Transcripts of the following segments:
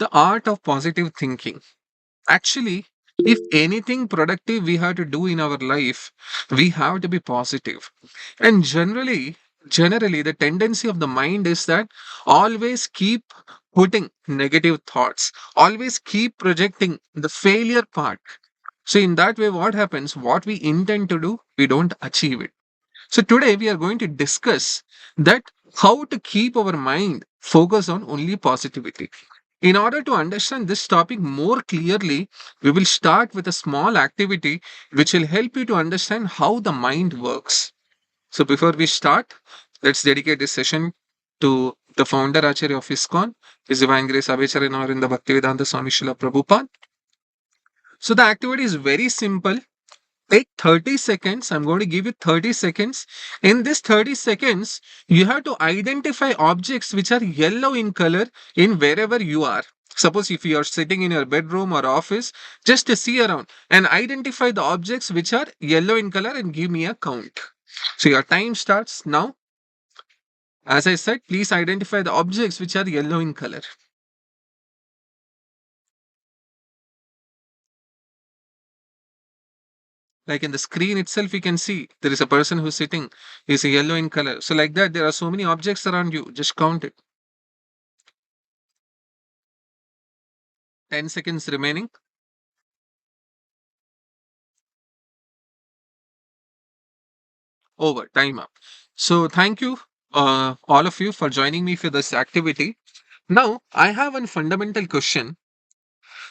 The art of positive thinking. Actually, if anything productive we have to do in our life, we have to be positive. And generally, the tendency of the mind is that always keep putting negative thoughts, always keep projecting the failure part. So, in that way, what happens? What we intend to do, we don't achieve it. So today we are going to discuss that how to keep our mind focused on only positivity. In order to understand this topic more clearly, we will start with a small activity which will help you to understand how the mind works. So before we start, let's dedicate this session to the founder Acharya of ISKCON, His Divine Grace Abhacharya Bhaktivedanta Swami Srila Prabhupada. So the activity is very simple. Take 30 seconds. I'm going to give you 30 seconds. In this 30 seconds, you have to identify objects which are yellow in color in wherever you are. Suppose if you are sitting in your bedroom or office, just to see around and identify the objects which are yellow in color and give me a count. So your time starts now. As I said, please identify the objects which are yellow in color. Like in the screen itself, we can see there is a person who's sitting, is yellow in color. So like that, there are so many objects around you. Just count it. 10 seconds remaining. Over. Time up. So thank you, all of you, for joining me for this activity. Now, I have one fundamental question.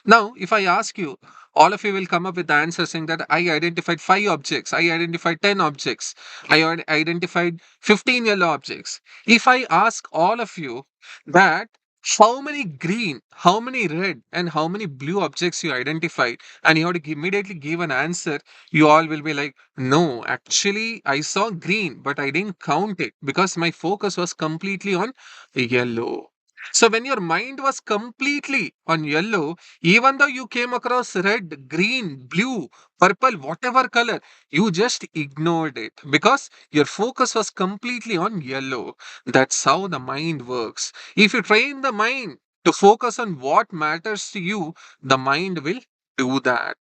Now, if I ask you, all of you will come up with the answer saying that I identified 5 objects, I identified 10 objects, identified 15 yellow objects. If I ask all of you that how many green, how many red, and how many blue objects you identified, and you have to immediately give an answer, you all will be like, no, actually, I saw green, but I didn't count it because my focus was completely on yellow. So when your mind was completely on yellow, even though you came across red, green, blue, purple, whatever color, you just ignored it because your focus was completely on yellow. That's how the mind works. If you train the mind to focus on what matters to you, the mind will do that.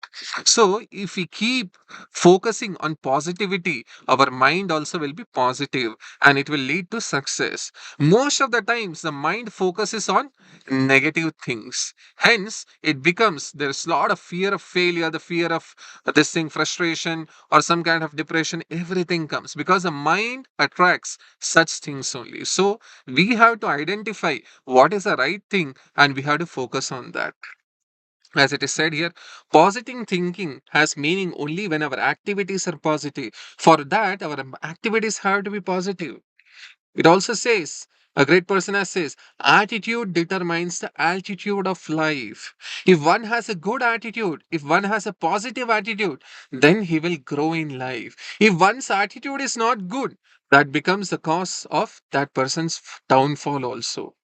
So, if we keep focusing on positivity, our mind also will be positive and it will lead to success. Most of the times, the mind focuses on negative things. Hence, it becomes there's a lot of fear of failure, the fear of this thing, frustration, or some kind of depression. Everything comes because the mind attracts such things only. So, we have to identify what is the right thing and we have to focus on that. As it is said here, positive thinking has meaning only when our activities are positive. For that, our activities have to be positive. It also says, a great person has says, attitude determines the altitude of life. If one has a good attitude, if one has a positive attitude, then he will grow in life. If one's attitude is not good, that becomes the cause of that person's downfall also.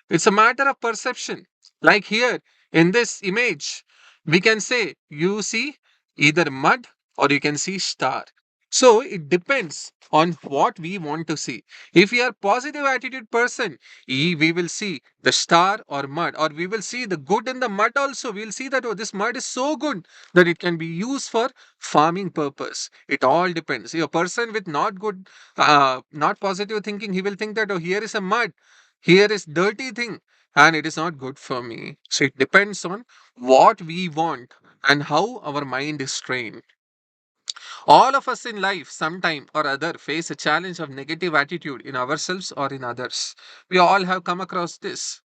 It's a matter of perception. Like here in this image, we can say you see either mud or you can see star. So it depends on what we want to see. If we are positive attitude person, we will see the star or mud, or we will see the good in the mud also. We will see that oh, this mud is so good that it can be used for farming purpose. It all depends. A person with not good, not positive thinking, he will think that oh, here is a mud, here is dirty thing and it is not good for me. So it depends on what we want and how our mind is trained. All of us in life sometime or other face a challenge of negative attitude in ourselves or in others. We all have come across this.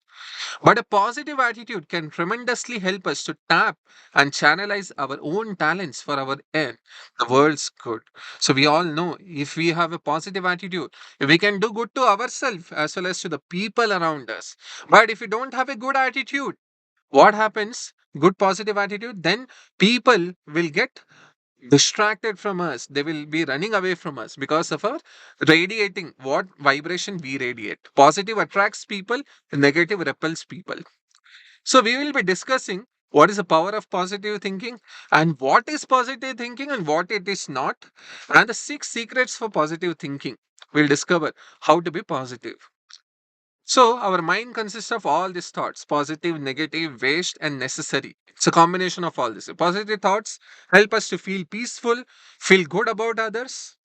But a positive attitude can tremendously help us to tap and channelize our own talents for our end, the world's good. So we all know if we have a positive attitude, we can do good to ourselves as well as to the people around us. But if we don't have a good attitude, what happens? Good positive attitude, then people will get distracted from us. They will be running away from us because of our radiating what vibration we radiate. Positive attracts people, negative repels people. So we will be discussing what is the power of positive thinking and what is positive thinking and what it is not, and the 6 secrets for positive thinking. We'll discover how to be positive. So our mind consists of all these thoughts: positive, negative, waste, and necessary. It's a combination of all this. Positive thoughts help us to feel peaceful, feel good about others.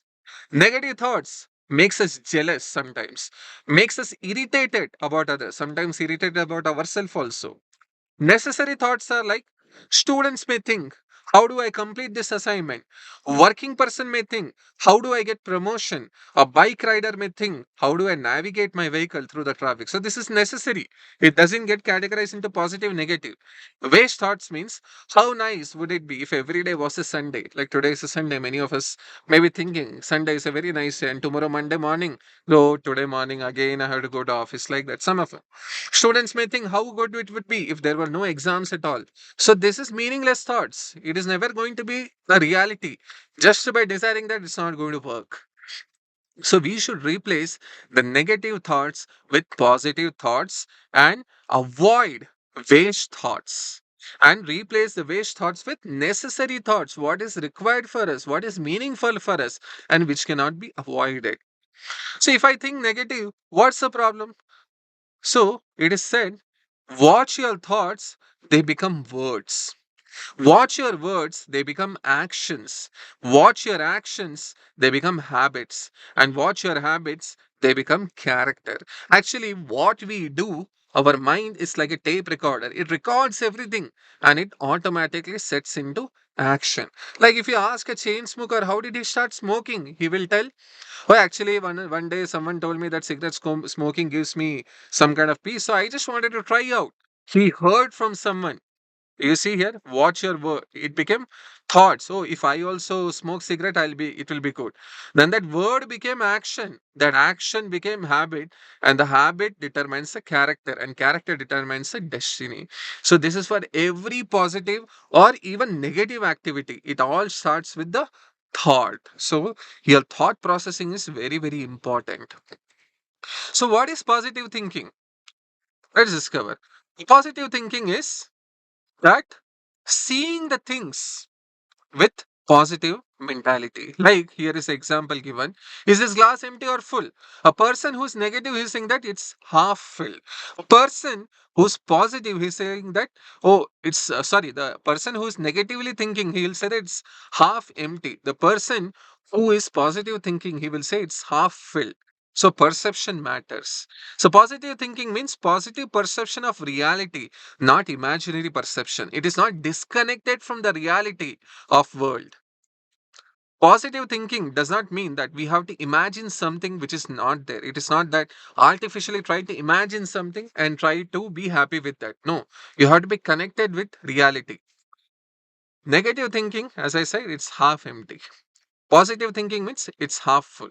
Negative thoughts makes us jealous sometimes, makes us irritated about others, sometimes irritated about ourselves also. Necessary thoughts are like students may think, how do I complete this assignment? Working person may think, how do I get promotion? A bike rider may think, how do I navigate my vehicle through the traffic? So this is necessary. It doesn't get categorized into positive, negative. Waste thoughts means, how nice would it be if every day was a Sunday? Like today is a Sunday, many of us may be thinking Sunday is a very nice day, and tomorrow Monday morning, no, today morning again I have to go to office, like that. Some of students may think how good it would be if there were no exams at all. So this is meaningless thoughts. It is never going to be a reality. Just by desiring that, it's not going to work. So we should replace the negative thoughts with positive thoughts and avoid waste thoughts. And replace the waste thoughts with necessary thoughts. What is required for us, what is meaningful for us, and which cannot be avoided. So if I think negative, what's the problem? So it is said, watch your thoughts, they become words. Watch your words, they become actions. Watch your actions, they become habits. And watch your habits, they become character. Actually, what we do, our mind is like a tape recorder. It records everything and it automatically sets into action. Like if you ask a chain smoker, how did he start smoking? He will tell, oh, actually, one day someone told me that smoking gives me some kind of peace, so I just wanted to try out. He heard from someone. You see here, watch your word. It became thought. So if I also smoke cigarette, it will be good. Then that word became action. That action became habit, and the habit determines the character, and character determines the destiny. So this is for every positive or even negative activity. It all starts with the thought. So your thought processing is very, very important. So what is positive thinking? Let's discover. Positive thinking is that seeing the things with positive mentality. Like here is example given. Is this glass empty or full? A person who's negative is saying that it's half filled. A person who's positive is saying that, oh, it's sorry, the person who's negatively thinking, he will say that it's half empty. The person who is positive thinking, he will say it's half filled. So perception matters. So positive thinking means positive perception of reality, not imaginary perception. It is not disconnected from the reality of world. Positive thinking does not mean that we have to imagine something which is not there. It is not that artificially try to imagine something and try to be happy with that. No, you have to be connected with reality. Negative thinking, as I said, it's half empty. Positive thinking means it's half full.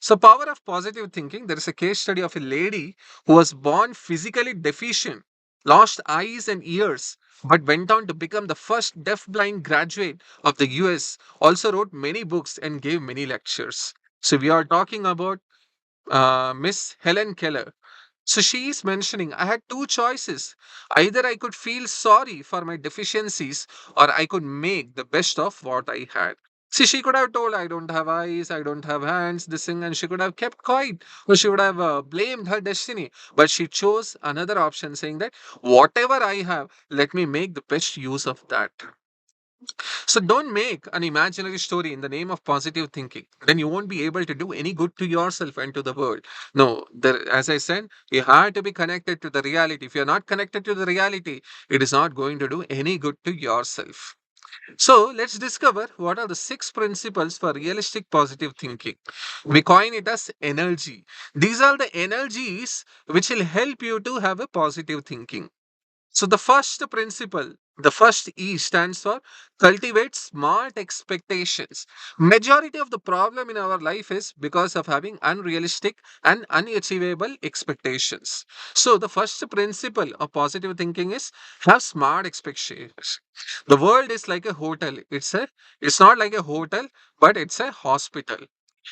So, power of positive thinking. There is a case study of a lady who was born physically deficient, lost eyes and ears, but went on to become the first deaf-blind graduate of the US. Also wrote many books and gave many lectures. So, we are talking about Miss Helen Keller. So she is mentioning, I had two choices. Either I could feel sorry for my deficiencies or I could make the best of what I had. See, she could have told, I don't have eyes, I don't have hands, this thing, and she could have kept quiet, or she would have blamed her destiny. But she chose another option, saying that whatever I have, let me make the best use of that. So don't make an imaginary story in the name of positive thinking. Then you won't be able to do any good to yourself and to the world. No, as I said, you have to be connected to the reality. If you're not connected to the reality, it is not going to do any good to yourself. So let's discover what are the six principles for realistic positive thinking. We coin it as energy. These are the energies which will help you to have a positive thinking. So the first principle, the first E stands for cultivate smart expectations. Majority of the problem in our life is because of having unrealistic and unachievable expectations. So the first principle of positive thinking is have smart expectations. The world is like a hotel. It's not like a hotel, but it's a hospital.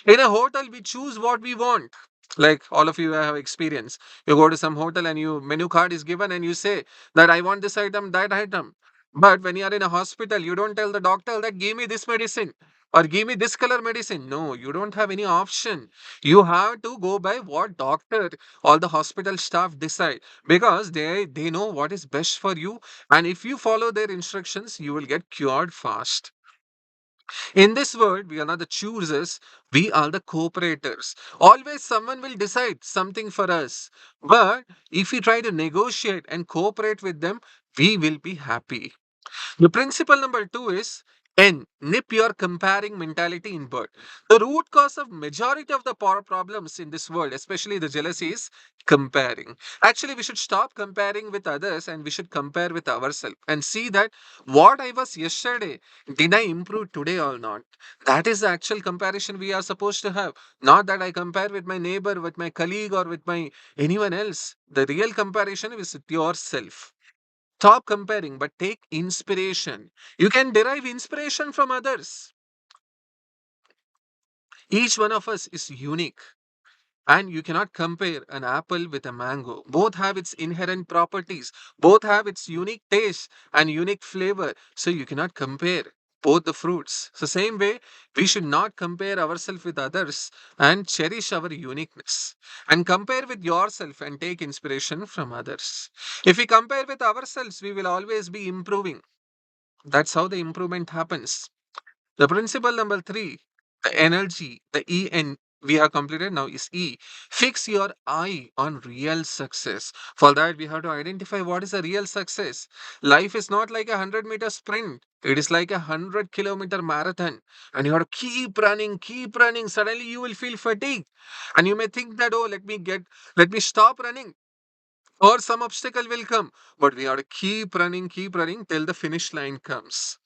In a hotel, we choose what we want. Like all of you have experience. You go to some hotel and you menu card is given and you say that I want this item, that item. But when you are in a hospital, you don't tell the doctor that give me this medicine. or give me this color medicine. No, you don't have any option. You have to go by what doctor or the hospital staff decide, because they know what is best for you, and if you follow their instructions, you will get cured fast. In this world, we are not the choosers, we are the cooperators. Always someone will decide something for us. But if we try to negotiate and cooperate with them, we will be happy. The principle number two is N. Nip your comparing mentality in bud. The root cause of majority of the power problems in this world, especially the jealousy, is comparing. Actually, we should stop comparing with others and we should compare with ourselves and see that what I was yesterday, did I improve today or not? That is the actual comparison we are supposed to have. Not that I compare with my neighbor, with my colleague, or with my anyone else. The real comparison is with yourself. Stop comparing, but take inspiration. You can derive inspiration from others. Each one of us is unique, and you cannot compare an apple with a mango. Both have its inherent properties, both have its unique taste and unique flavor. So you cannot compare both the fruits. So, same way, we should not compare ourselves with others and cherish our uniqueness. And compare with yourself and take inspiration from others. If we compare with ourselves, we will always be improving. That's how the improvement happens. The principle number three, the energy, the EN we have completed now is E. Fix your eye on real success. For that, we have to identify what is a real success. Life is not like 100-meter sprint. It is like 100-kilometer marathon. And you have to keep running, keep running. Suddenly you will feel fatigued. And you may think that, oh, let me stop running. Or some obstacle will come. But we have to keep running till the finish line comes.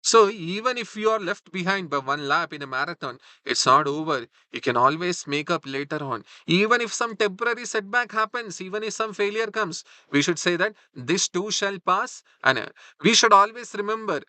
So even if you are left behind by one lap in a marathon, it's not over. You can always make up later on. Even if some temporary setback happens, even if some failure comes, we should say that this too shall pass. And we should always remember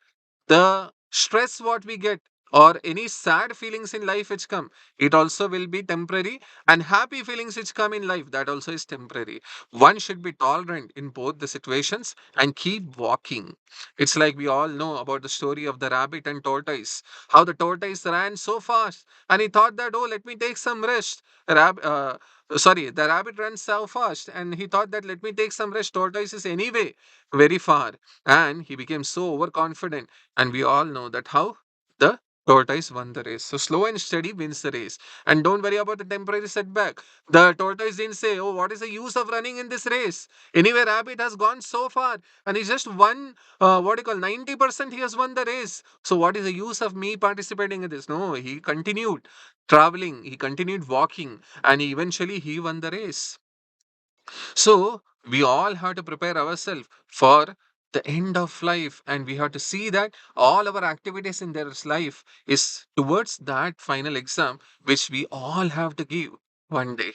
the stress what we get or any sad feelings in life which come, it also will be temporary, and happy feelings which come in life, that also is temporary. One should be tolerant in both the situations and keep walking. It's like we all know about the story of the rabbit and tortoise, how the tortoise ran so fast and he thought that, oh, let me take some rest. The rabbit ran so fast and he thought that let me take some rest, tortoise is anyway very far, and he became so overconfident. And we all know that how the tortoise won the race. So slow and steady wins the race. And don't worry about the temporary setback. The tortoise didn't say, oh, what is the use of running in this race? Anyway, rabbit has gone so far and he just won, what do you call, 90% he has won the race. So what is the use of me participating in this? No, he continued traveling, he continued walking, and eventually he won the race. So we all have to prepare ourselves for the end of life, and we have to see that all our activities in their life is towards that final exam which we all have to give one day.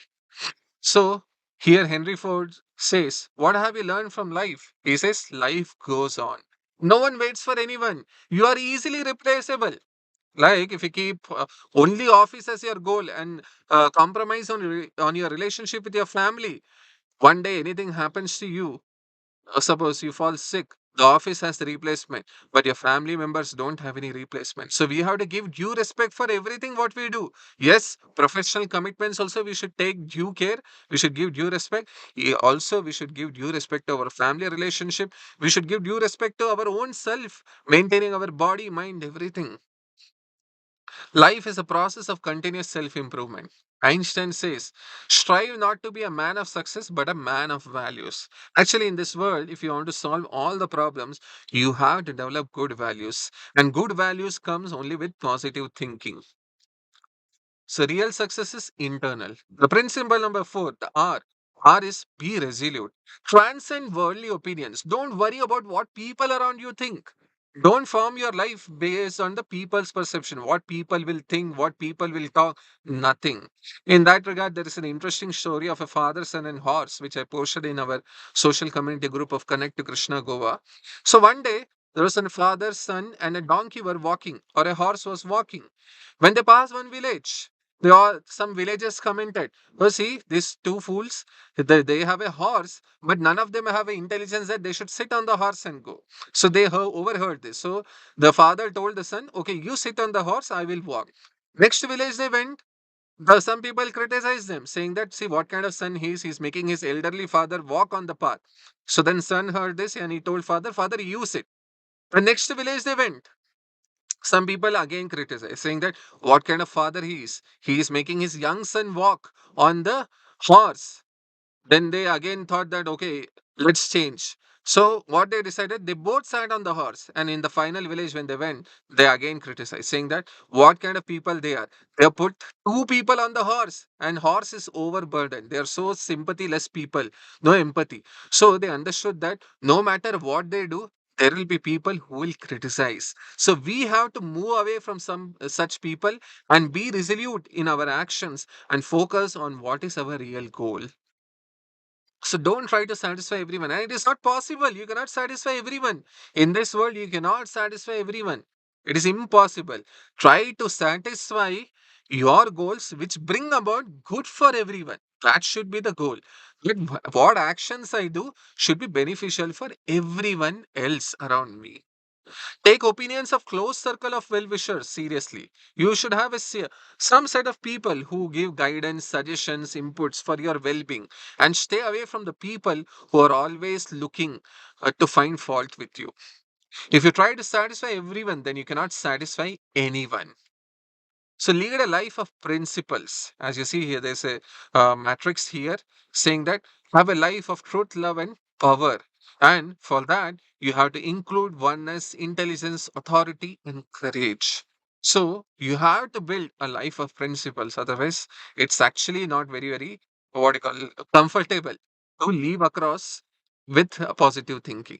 So here Henry Ford says, what have you learned from life? He says, life goes on. No one waits for anyone. You are easily replaceable. Like if you keep only office as your goal and compromise on on your relationship with your family, one day anything happens to you, suppose you fall sick, the office has the replacement, but your family members don't have any replacement. So we have to give due respect for everything what we do. Yes, professional commitments also we should take due care. We should give due respect. Also, we should give due respect to our family relationship. We should give due respect to our own self, maintaining our body, mind, everything. Life is a process of continuous self improvement. Einstein says, strive not to be a man of success, but a man of values. Actually, in this world, if you want to solve all the problems, you have to develop good values. And good values comes only with positive thinking. So, real success is internal. The principle number four, the R. R is be resolute. Transcend worldly opinions. Don't worry about what people around you think. Don't form your life based on the people's perception, what people will think, what people will talk, nothing. In that regard, there is an interesting story of a father, son, and horse, which I posted in our social community group of Connect to Krishna Goa. So one day, there was a father, son, and a donkey were walking, or a horse was walking. When they passed one village, They all some villagers commented, "Oh, see, these two fools, they have a horse, but none of them have a intelligence that they should sit on the horse and go." So they overheard this. So the father told the son, "Okay, you sit on the horse, I will walk." Next village they went. Some people criticize them, saying that, see what kind of son he is. He's making his elderly father walk on the path. So then son heard this and he told father, "Father, you sit." The next village they went. Some people again criticize, saying that what kind of father he is. He is making his young son walk on the horse. Then they again thought that, okay, let's change. So what they decided, they both sat on the horse. And in the final village, when they went, they again criticized, saying that what kind of people they are. They have put two people on the horse, and horse is overburdened. They are so sympathy-less people, no empathy. So they understood that no matter what they do, there will be people who will criticize. So we have to move away from some such people and be resolute in our actions and focus on what is our real goal. So don't try to satisfy everyone. And it is not possible. You cannot satisfy everyone. In this world, you cannot satisfy everyone. It is impossible. Try to satisfy your goals which bring about good for everyone. That should be the goal. But what actions I do should be beneficial for everyone else around me. Take opinions of close circle of well-wishers seriously. You should have some set of people who give guidance, suggestions, inputs for your well-being, and stay away from the people who are always looking to find fault with you. If you try to satisfy everyone, then you cannot satisfy anyone. So lead a life of principles. As you see here, there's a matrix here saying that have a life of truth, love, and power. And for that, you have to include oneness, intelligence, authority, and courage. So you have to build a life of principles. Otherwise, it's actually not very, what you call, comfortable to live across with positive thinking.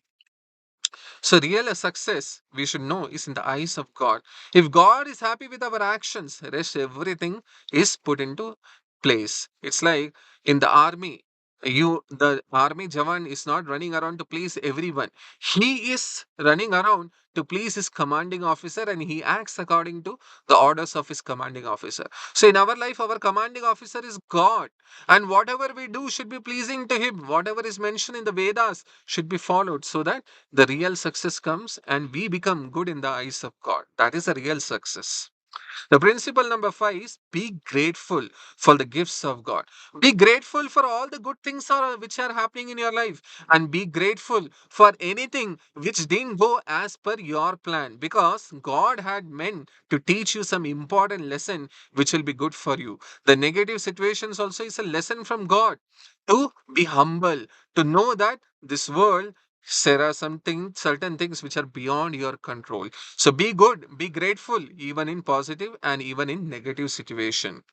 So, real success, we should know, is in the eyes of God. If God is happy with our actions, rest everything is put into place. It's like in the army. The army Jawan is not running around to please everyone. He is running around to please his commanding officer and he acts according to the orders of his commanding officer. So, in our life, our commanding officer is God. And whatever we do should be pleasing to him. Whatever is mentioned in the Vedas should be followed so that the real success comes and we become good in the eyes of God. That is a real success. The principle number five is be grateful for the gifts of God. Be grateful for all the good things which are happening in your life and be grateful for anything which didn't go as per your plan because God had meant to teach you some important lesson which will be good for you. The negative situations also is a lesson from God to be humble, to know that this world there are certain things which are beyond your control. So be good, be grateful, even in positive and even in negative situation.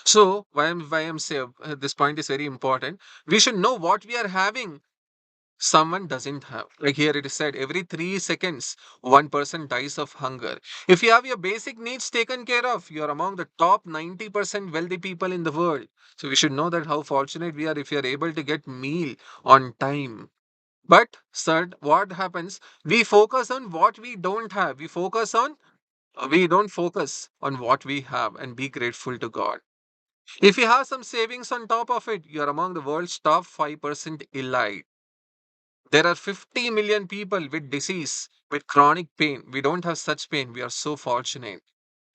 So why I'm saying this point is very important. We should know what we are having. Someone doesn't have. Like here it is said, every 3 seconds, one person dies of hunger. If you have your basic needs taken care of, you are among the top 90% wealthy people in the world. So we should know that how fortunate we are if we are able to get meal on time. But, sir, what happens? We focus on what we don't have. We don't focus on what we have and be grateful to God. If you have some savings on top of it, you're among the world's top 5% elite. There are 50 million people with disease, with chronic pain. We don't have such pain. We are so fortunate.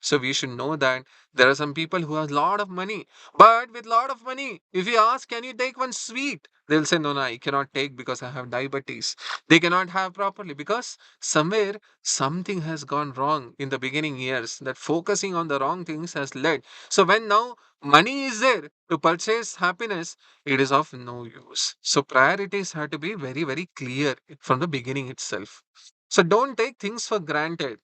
So we should know that there are some people who have a lot of money, but with lot of money, if you ask, can you take one sweet? They'll say, no, I cannot take because I have diabetes. They cannot have properly because somewhere something has gone wrong in the beginning years that focusing on the wrong things has led. So when now money is there to purchase happiness, it is of no use. So priorities have to be very clear from the beginning itself. So don't take things for granted.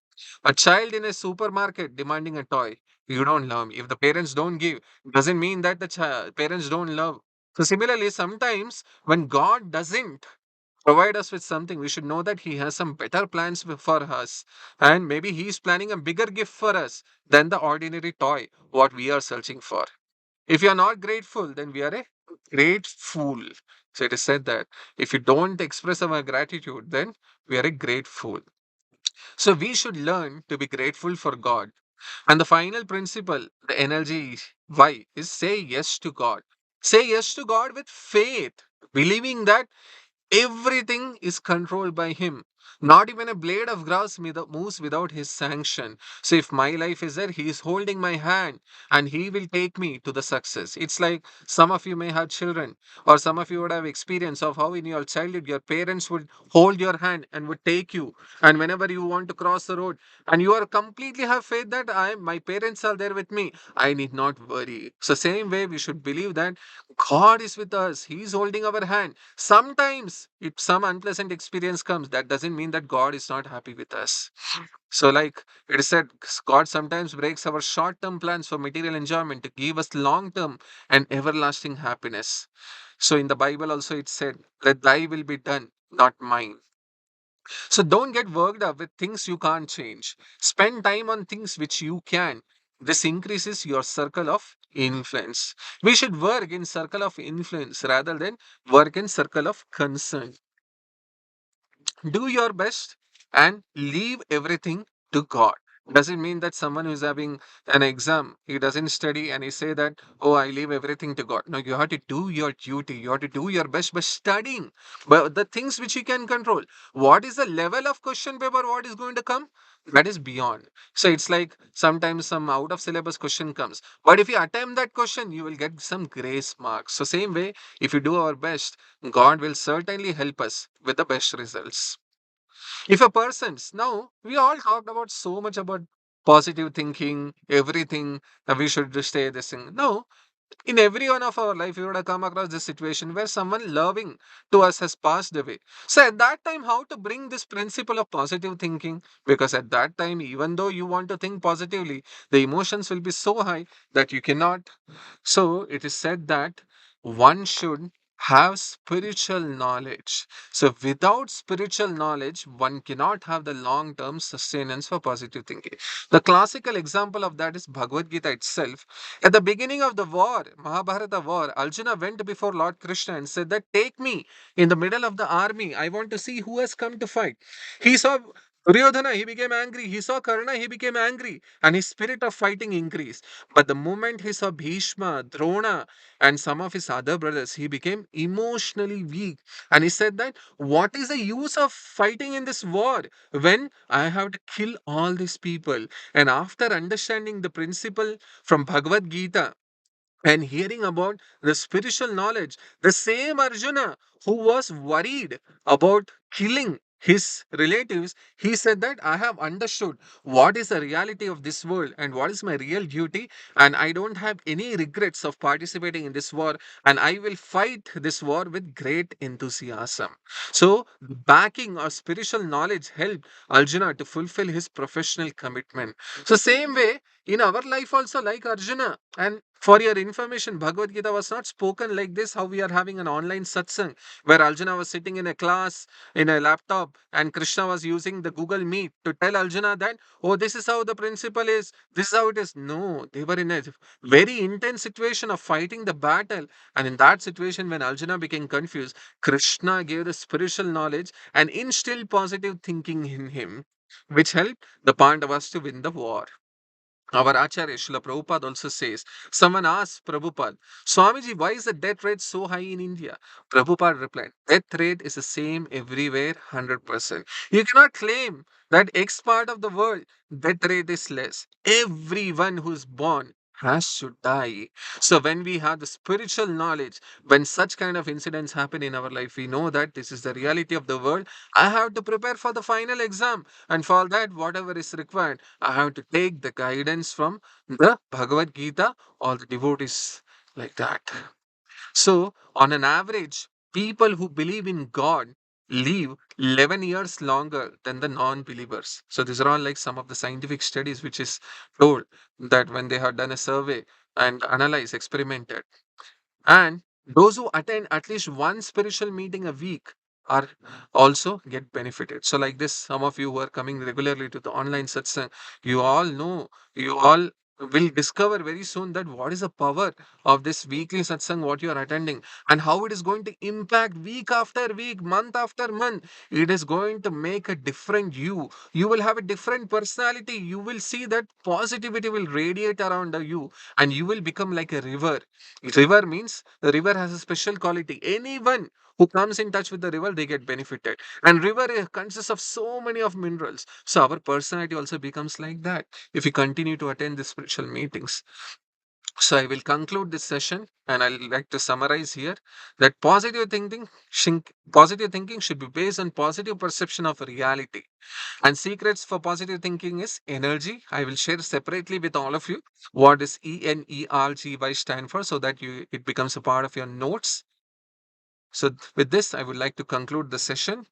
A child in a supermarket demanding a toy, you don't love. If the parents don't give, doesn't mean that the parents don't love. So similarly, sometimes when God doesn't provide us with something, we should know that He has some better plans for us, and maybe He is planning a bigger gift for us than the ordinary toy what we are searching for. If you are not grateful, then we are a great fool. So it is said that if you don't express our gratitude, then we are a great fool. So we should learn to be grateful for God. And the final principle, the energy why, is say yes to God. Say yes to God with faith, believing that everything is controlled by Him. Not even a blade of grass moves without His sanction. So, if my life is there, He is holding my hand and He will take me to the success. It's like some of you may have children, or some of you would have experience of how in your childhood your parents would hold your hand and would take you. And whenever you want to cross the road, and you are completely have faith that my parents are there with me, I need not worry. So, same way, we should believe that God is with us, He is holding our hand. Sometimes, if some unpleasant experience comes, that doesn't mean that God is not happy with us. So, like it is said, God sometimes breaks our short term plans for material enjoyment to give us long term and everlasting happiness. So, in the Bible also, it said, let thy will be done, not mine. So, don't get worked up with things you can't change. Spend time on things which you can. This increases your circle of influence. We should work in circle of influence rather than work in circle of concern. Do your best and leave everything to God. Doesn't mean that someone who's having an exam, he doesn't study and he say that, oh, I leave everything to God. No, you have to do your duty. You have to do your best by studying. But the things which you can control. What is the level of question paper? What is going to come? That is beyond. So it's like sometimes some out of syllabus question comes. But if you attempt that question, you will get some grace marks. So same way, if you do our best, God will certainly help us with the best results. If a person's now, we all talked about so much about positive thinking, everything that we should just stay this thing. No, in every one of our life, we would have come across this situation where someone loving to us has passed away. So at that time, how to bring this principle of positive thinking? Because at that time, even though you want to think positively, the emotions will be so high that you cannot. So it is said that one should have spiritual knowledge. So without spiritual knowledge, one cannot have the long term sustenance for positive thinking. The classical example of that is Bhagavad Gita itself. At the beginning of the war, Mahabharata war, Arjuna went before Lord Krishna and said that take me in the middle of the army. I want to see who has come to fight. He saw Duryodhana, he became angry. He saw Karna, he became angry. And his spirit of fighting increased. But the moment he saw Bhishma, Drona, and some of his other brothers, he became emotionally weak. And he said that, what is the use of fighting in this war when I have to kill all these people? And after understanding the principle from Bhagavad Gita, and hearing about the spiritual knowledge, the same Arjuna who was worried about killing his relatives, he said that I have understood what is the reality of this world and what is my real duty, and I don't have any regrets of participating in this war, and I will fight this war with great enthusiasm. So, backing or spiritual knowledge helped Arjuna to fulfill his professional commitment. So, same way, in our life also, like Arjuna, and for your information, Bhagavad Gita was not spoken like this, how we are having an online satsang, where Arjuna was sitting in a class in a laptop and Krishna was using the Google Meet to tell Arjuna that, oh, this is how the principle is, this is how it is. No, they were in a very intense situation of fighting the battle. And in that situation, when Arjuna became confused, Krishna gave the spiritual knowledge and instilled positive thinking in him, which helped the Pandavas to win the war. Our Acharya Srila Prabhupada also says, someone asked Prabhupada, Swamiji, why is the death rate so high in India? Prabhupada replied, death rate is the same everywhere, 100%. You cannot claim that X part of the world, death rate is less. Everyone who's born has to die. So when we have the spiritual knowledge, when such kind of incidents happen in our life, we know that this is the reality of the world. I have to prepare for the final exam, and for that, whatever is required, I have to take the guidance from the Bhagavad Gita or the devotees like that. So, on an average, people who believe in God live 11 years longer than the non believers. So, these are all like some of the scientific studies which is told that when they have done a survey and analyzed, experimented. And those who attend at least one spiritual meeting a week are also get benefited. So, like this, some of you who are coming regularly to the online satsang, you all know, you all will discover very soon that what is the power of this weekly satsang what you are attending, and how it is going to impact week after week, month after month. It is going to make a different you will have a different personality. You will see that positivity will radiate around you, and you will become like a river. River means the river has a special quality. Anyone who comes in touch with the river, they get benefited. And river consists of so many of minerals, so our personality also becomes like that if we continue to attend the spiritual meetings. So I will conclude this session, and I'll like to summarize here that positive thinking should be based on positive perception of reality. And secrets for positive thinking is energy. I will share separately with all of you what is ENERGY stand for, so that you it becomes a part of your notes. So with this, I would like to conclude the session.